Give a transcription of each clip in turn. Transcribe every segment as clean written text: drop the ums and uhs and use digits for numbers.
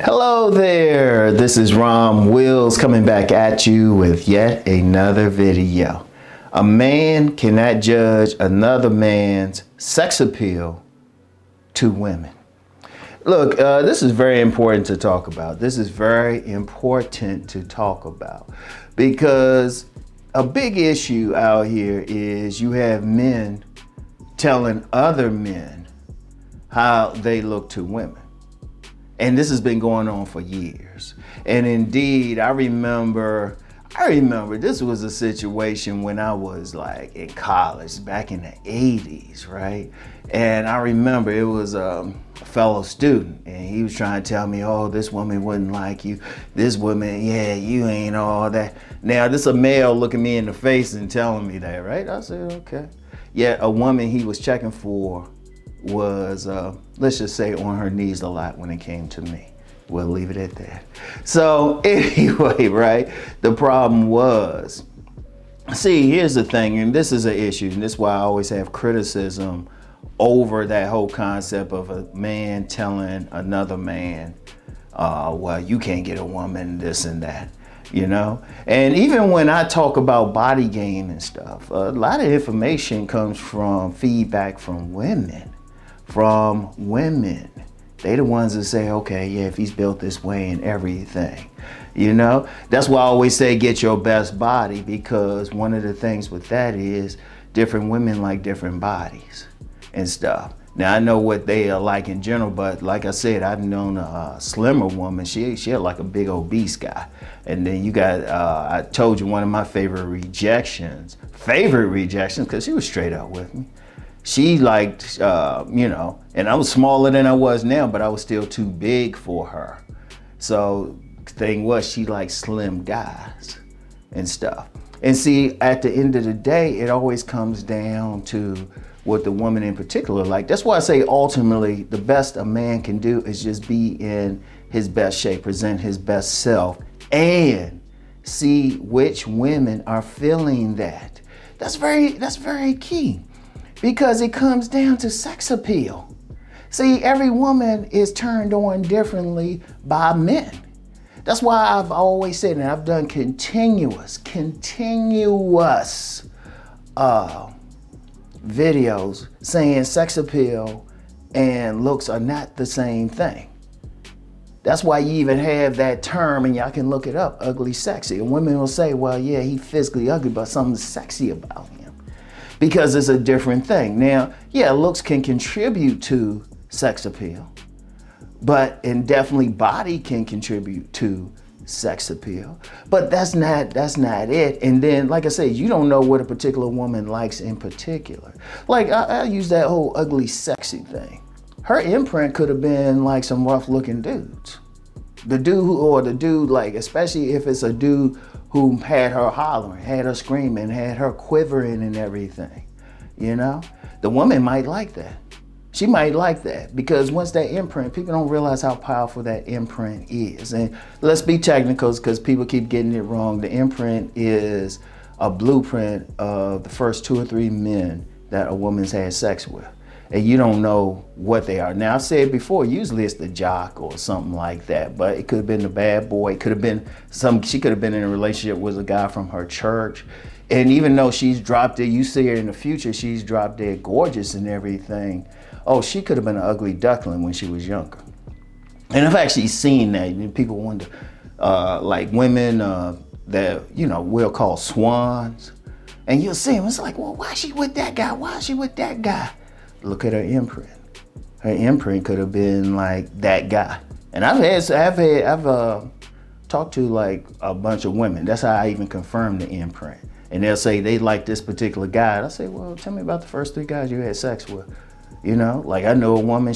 Hello there, this is Rom Wills coming back at you with yet another video. A man cannot judge another man's sex appeal to women. Look, this is very important to talk about. This is very important to talk about because a big issue out here is you have men telling other men how they look to women. And this has been going on for years. And indeed, I remember this was a situation when I was like in college back in the 80s, right? And I remember it was a fellow student and he was trying to tell me, oh, this woman wouldn't like you. This woman, yeah, you ain't all that. Now, this is a male looking me in the face and telling me that, right? I said, okay. Yet a woman he was checking for was, let's just say, on her knees a lot when it came to me. We'll leave it at that. So anyway, right, the problem was, see, here's the thing, and this is an issue, and this is why I always have criticism over that whole concept of a man telling another man, well, you can't get a woman, this and that. You know, and even when I talk about body game and stuff, a lot of information comes from feedback from women. They the ones that say, okay, yeah, if he's built this way and everything, you know. That's why I always say get your best body, because one of the things with that is different women like different bodies and stuff. Now, I know what they are like in general, but like I said, I've known a slimmer woman. She had like a big obese guy. And then you got, I told you one of my favorite rejections, because she was straight up with me. She liked, you know, and I was smaller than I was now, but I was still too big for her. So the thing was, she liked slim guys and stuff. And see, at the end of the day, it always comes down to what the woman in particular like. That's why I say ultimately the best a man can do is just be in his best shape, present his best self, and see which women are feeling that. That's very key, because it comes down to sex appeal. See, every woman is turned on differently by men. That's why I've always said, and I've done continuous videos saying sex appeal and looks are not the same thing. That's why you even have that term, and y'all can look it up, ugly sexy. And women will say, well, yeah, he's physically ugly, but something's sexy about him, because it's a different thing. Now, yeah, looks can contribute to sex appeal, and definitely body can contribute to sex appeal, but that's not it. And then, like I said, you don't know what a particular woman likes in particular. Like I use that whole ugly sexy thing. Her imprint could have been like some rough looking dudes. The dude, like, especially if it's a dude who had her hollering, had her screaming, had her quivering and everything, you know, the woman might like that. She might like that, because once that imprint, people don't realize how powerful that imprint is. And let's be technical, because people keep getting it wrong. The imprint is a blueprint of the first 2 or 3 men that a woman's had sex with. And you don't know what they are. Now, I've said before, usually it's the jock or something like that, but it could have been the bad boy. It could have been she could have been in a relationship with a guy from her church. And even though she's dropped dead, you see her in the future, she's dropped dead gorgeous and everything. Oh, she could have been an ugly duckling when she was younger. And I've actually seen that. And people wonder, like women that, you know, we'll call swans. And you'll see them, it's like, well, why is she with that guy? Why is she with that guy? Look at her imprint. Her imprint could have been like that guy. And I've talked to like a bunch of women. That's how I even confirm the imprint. And they'll say they like this particular guy. I say, well, tell me about the first 3 guys you had sex with. You know, like I know a woman,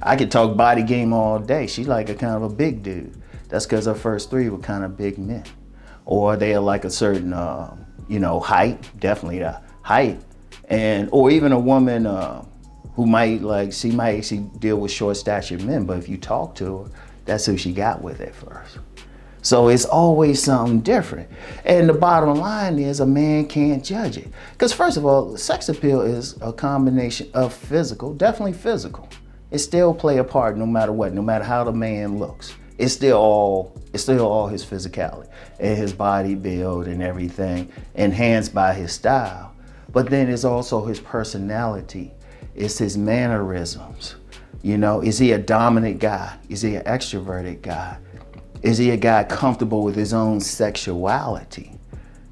I could talk body game all day. She like a kind of a big dude. That's because her first 3 were kind of big men. Or they are like a certain, you know, height, definitely the height. Or even a woman who might she might actually deal with short statured men, but if you talk to her, that's who she got with at first. So it's always something different. And the bottom line is a man can't judge it. Because first of all, sex appeal is a combination of physical, definitely physical. it still play a part no matter what, no matter how the man looks. It's still all his physicality and his body build and everything, enhanced by his style. But then it's also his personality. It's his mannerisms. You know, is he a dominant guy? Is he an extroverted guy? Is he a guy comfortable with his own sexuality?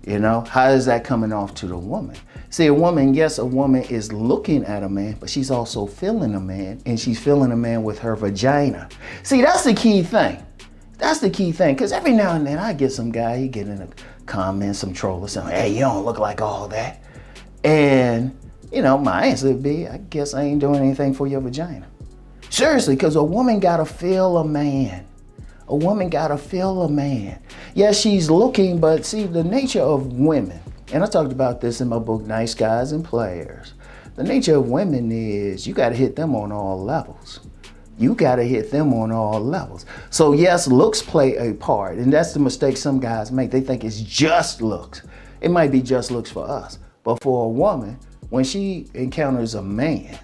You know, how is that coming off to the woman? See, a woman is looking at a man, but she's also feeling a man, and she's feeling a man with her vagina. See, that's the key thing. That's the key thing, because every now and then I get some guy, he get in a comment, some troll or something, hey, you don't look like all that. And, you know, my answer would be, I guess I ain't doing anything for your vagina. Seriously, because a woman gotta feel a man. A woman gotta feel a man. Yes, she's looking, but see, the nature of women, and I talked about this in my book, Nice Guys and Players. The nature of women is you gotta hit them on all levels. You gotta hit them on all levels. So yes, looks play a part, and that's the mistake some guys make. They think it's just looks. It might be just looks for us, but for a woman, when she encounters a man,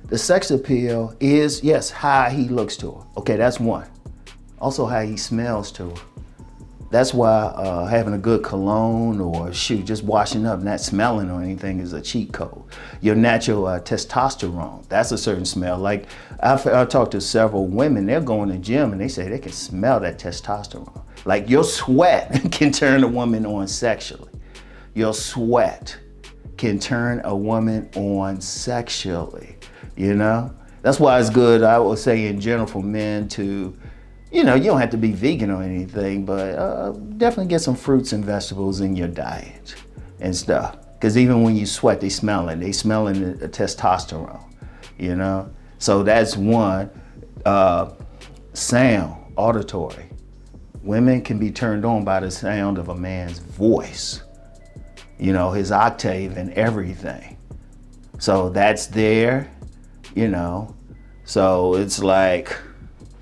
the sex appeal is, yes, how he looks to her. Okay, that's one. Also how he smells to her. That's why having a good cologne or just washing up, not smelling or anything is a cheat code. Your natural testosterone, that's a certain smell. Like I've talked to several women, they're going to the gym and they say they can smell that testosterone. Like your sweat can turn a woman on sexually. Your sweat can turn a woman on sexually, you know? That's why it's good, I would say in general, for men to, you know, you don't have to be vegan or anything, but definitely get some fruits and vegetables in your diet and stuff. Because even when you sweat, they smelling the testosterone, you know? So that's one. Sound, auditory. Women can be turned on by the sound of a man's voice, you know, his octave and everything. So that's there, you know? So it's like,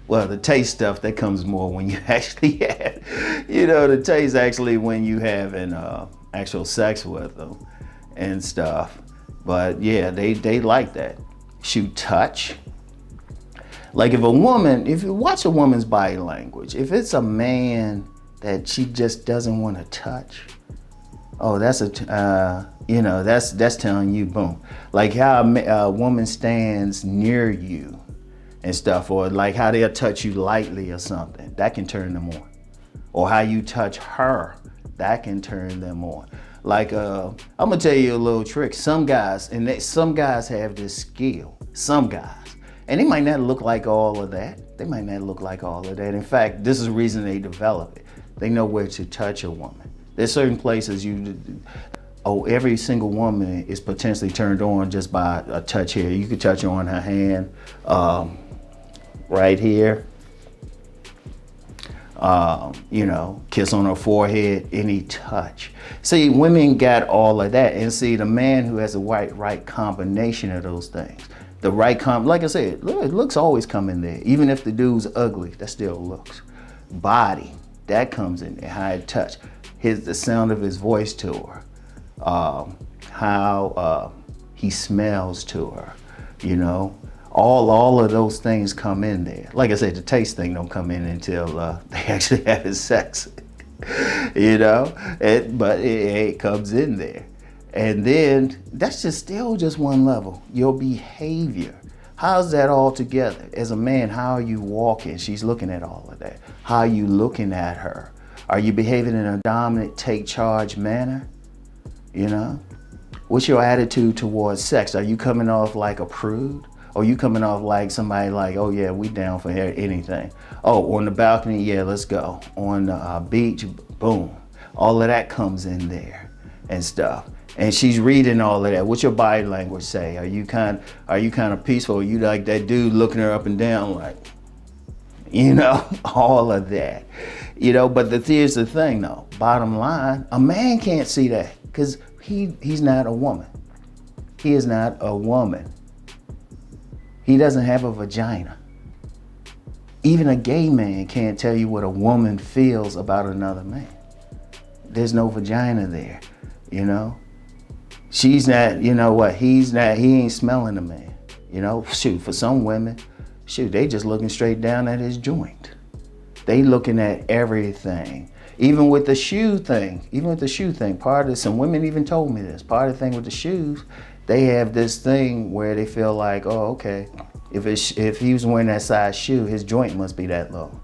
well, the taste stuff, that comes more when you actually have, you know, the taste actually when you having actual sex with them and stuff. But yeah, they like that. Shoot, touch. Like if you watch a woman's body language, if it's a man that she just doesn't want to touch, oh, that's you know, that's telling you, boom. Like how a woman stands near you and stuff, or like how they'll touch you lightly or something, that can turn them on. Or how you touch her, that can turn them on. Like, I'm gonna tell you a little trick. Some guys have this skill, some guys, and they might not look like all of that. In fact, this is the reason they develop it. They know where to touch a woman. There's certain places every single woman is potentially turned on just by a touch here. You could touch her on her hand, right here, you know, kiss on her forehead, any touch. See, women got all of that, and see, the man who has the right combination of those things, like I said, looks always come in there. Even if the dude's ugly, that still looks. Body, that comes in there. How it touch, the sound of his voice to her, how he smells to her, you know. All of those things come in there. Like I said, the taste thing don't come in until they actually have sex, you know. But it comes in there, and then that's still just one level. Your behavior. How's that all together? As a man, how are you walking? She's looking at all of that. How are you looking at her? Are you behaving in a dominant, take charge manner? You know. What's your attitude towards sex? Are you coming off like a prude? Or you coming off like somebody like, oh yeah, we down for anything. Oh, on the balcony, yeah, let's go. On the beach, boom. All of that comes in there and stuff. And she's reading all of that. What's your body language say? Are you kind of peaceful? Are you like that dude looking her up and down like, you know, all of that. You know, but here's the thing though, bottom line, a man can't see that because he's not a woman. He is not a woman. He doesn't have a vagina. Even a gay man can't tell you what a woman feels about another man. There's no vagina there, you know? She's not, you know what, he ain't smelling a man. You know, shoot, for some women, shoot, they just looking straight down at his joint. They looking at everything. Even with the shoe thing, part of some women even told me this, part of the thing with the shoes, they have this thing where they feel like, oh, okay, if he was wearing that size shoe, his joint must be that low.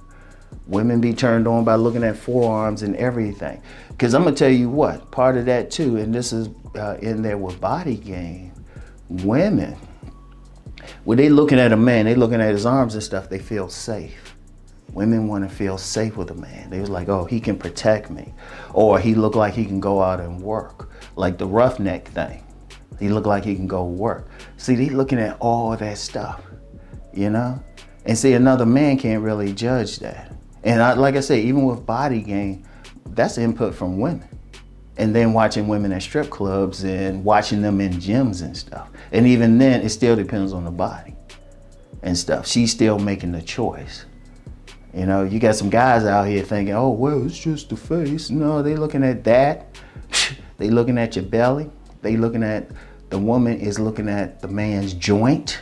Women be turned on by looking at forearms and everything. Because I'm gonna tell you what, part of that too, and this is in there with body game, women, when they looking at a man, they looking at his arms and stuff, they feel safe. Women want to feel safe with a man. They was like, oh, he can protect me. Or he look like he can go out and work. Like the roughneck thing. He look like he can go work. See, they looking at all that stuff, you know? And see, another man can't really judge that. And like I say, even with body game, that's input from women. And then watching women at strip clubs and watching them in gyms and stuff. And even then, it still depends on the body and stuff. She's still making the choice. You know, you got some guys out here thinking, oh, well, it's just the face. No, they looking at that. They looking at your belly. They looking at, the woman is looking at the man's joint.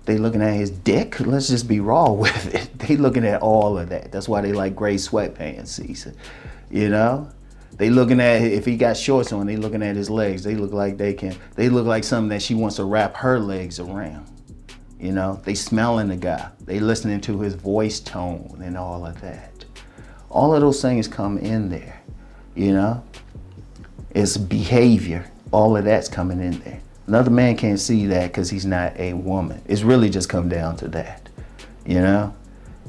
They looking at his dick. Let's just be raw with it. They looking at all of that. That's why they like gray sweatpants season. You know? They looking at, if he got shorts on, they looking at his legs. They look like they look like something that she wants to wrap her legs around. You know, they smelling the guy. They listening to his voice tone and all of that. All of those things come in there, you know? It's behavior. All of that's coming in there. Another man can't see that because he's not a woman. It's really just come down to that, you know?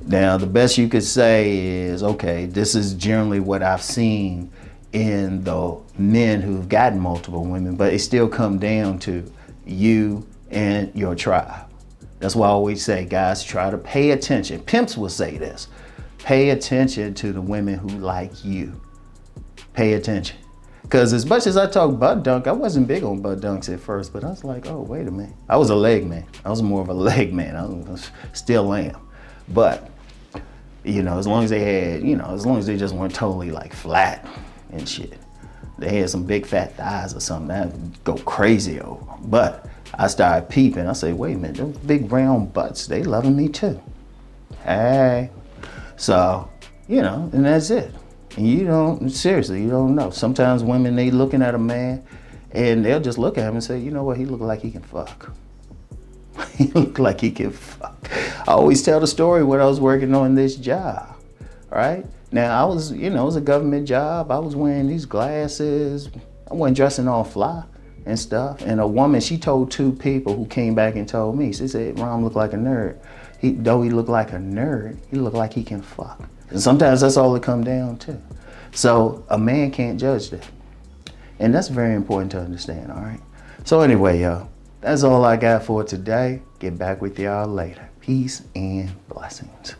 Now, the best you could say is, okay, this is generally what I've seen in the men who've gotten multiple women, but it still come down to you and your tribe. That's why I always say, guys, try to pay attention. Pimps will say this. Pay attention to the women who like you. Pay attention. Because as much as I talk butt dunk, I wasn't big on butt dunks at first, but I was like, oh, wait a minute. I was a leg man. I was more of a leg man. Still am. But, you know, as long as they had, you know, as long as they just weren't totally like flat and shit. They had some big fat thighs or something, I'd go crazy over. But I started peeping. I say, wait a minute, those big round butts, they loving me too. Hey. So, you know, and that's it. And you don't, seriously, you don't know. Sometimes women, they looking at a man and they'll just look at him and say, you know what, he look like he can fuck. He look like he can fuck. I always tell the story when I was working on this job, right? Now, I was, you know, it was a government job. I was wearing these glasses. I wasn't dressing all fly and stuff. And a woman, she told two people who came back and told me, she said, Rom looked like a nerd. Though he looked like a nerd, he looked like he can fuck. And sometimes that's all it come down to. So a man can't judge that. And that's very important to understand, all right? So anyway, y'all, that's all I got for today. Get back with y'all later. Peace and blessings.